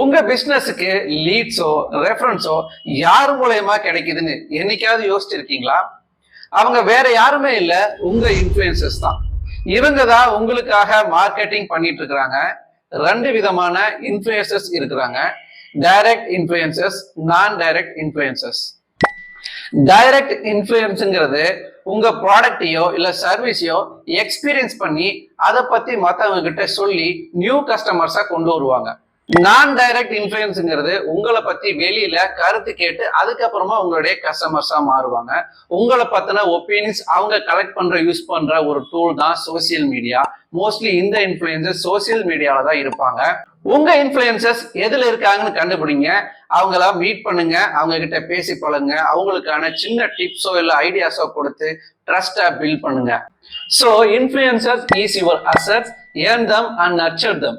உங்க பிசினஸுக்கு லீட்ஸோ ரெஃபரன்ஸோ யார் மூலயமா கிடைக்குதுன்னு என்னைக்காவது யோசிச்சிருக்கீங்களா? அவங்க வேற யாருமே இல்ல, உங்க இன்ஃபுளுசர்ஸ் தான். இவங்க தான் உங்களுக்காக மார்க்கெட்டிங் பண்ணிட்டு இருக்கிறாங்க. ரெண்டு விதமான இன்ஃபுளுசர்ஸ் இருக்கிறாங்க: டைரக்ட் இன்ஃபுளுசர்ஸ், நான் டைரக்ட் இன்ஃபுளுசர்ஸ். டைரக்ட் இன்ஃபுளுன்ஸ்ங்கிறது உங்க ப்ராடக்டையோ இல்ல சர்வீஸையோ எக்ஸ்பீரியன்ஸ் பண்ணி அதை பத்தி மத்தவங்க கிட்ட சொல்லி நியூ கஸ்டமர்ஸா கொண்டு வருவாங்க. நான் டைரக்ட் இன்ஃபுளுன்ஸ்ங்கிறது உங்களை பத்தி வெளியில கருத்து கேட்டு அதுக்கப்புறமா உங்களுடைய கஸ்டமர்ஸா மாறுவாங்க. உங்களை பத்தின ஒப்பீனியன்ஸ் அவங்க கலெக்ட் பண்ற யூஸ் பண்ற ஒரு டூல் தான் சோசியல் மீடியா. மோஸ்ட்லி இந்த இன்ஃபுளுசர்ஸ் சோசியல் மீடியால தான் இருப்பாங்க. உங்க இன்ஃபுளுசர்ஸ் எதுல இருக்காங்கன்னு கண்டுபிடிங்க, அவங்கள மீட் பண்ணுங்க, அவங்க கிட்ட பேசி பழங்க, அவங்களுக்கான சின்ன டிப்ஸோ இல்ல ஐடியாஸோ கொடுத்து ட்ரஸ்டா பில்ட் பண்ணுங்க. So influencers is your assets, earn them and nurture them.